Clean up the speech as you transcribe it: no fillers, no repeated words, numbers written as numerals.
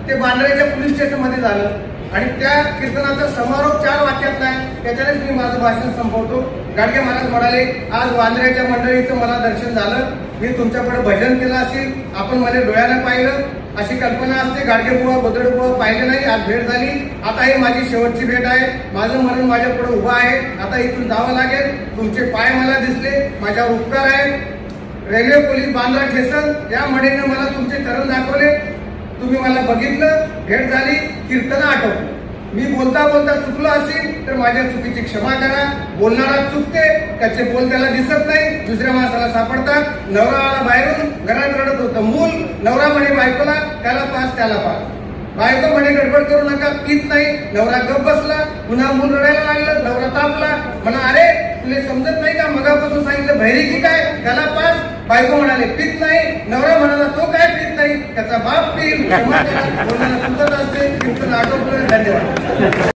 ते बांद्र्याच्या police station मध्ये झालं आणि त्या कीर्तनाचा समारोप 4 वाक्यातला आहे. त्याच्यानेच मी माझं भाषण संपवतो. गाडगे महाराज म्हणाले, आज बांद्र्याच्या मंडळीचं मला दर्शन झालं, मी तुमच्याकडे भजन केलं असेल, आपण मला डोळ्यानं पाहिलं, अशी कल्पना असते. गाडगे बुवा बदड बुवा पाहिले नाही, आज भेट झाली. आता ही माझी शेवटची भेट आहे. माझं मरण माझ्या पुढे उभं आहे. आता इथून जावं लागेल. तुमचे पाय मला दिसले, माझ्यावर उपकार आहे. रेल्वे पोलीस बांद्रा ठेसन या मडीनं मला तुमचे चरण दाखवले. तुम्ही मला बघितलं, भेट झाली, कीर्तन आठवलं. मी बोलता बोलता चुकलो असेल तर माझ्या चुकीची क्षमा करा. बोलणारा चुकते, त्याचे बोल त्याला दिसत नाही, दुसऱ्या माणसाला सापडतात. नवरा आला बाहेरून, घरात रडत होतं मूल. नवरा म्हणे बायकोला, त्याला पास त्याला पास. बायको म्हणे गडबड करू नका, पीत नाही. नवरा गप बसला. पुन्हा मूल रडायला लागलं. नवरा तापला, म्हणा अरे तुला समजत नाही का, मगापासून सांगितलं बहिरी की काय, त्याला पास. बायको म्हणाले पीत नाही. नवरा म्हणाला तो काय पीत नाही, त्याचा बाप पील. क्षमा करा. बोलणारा चुकत असते. कीर्तन आटोपलं. धन्यवाद.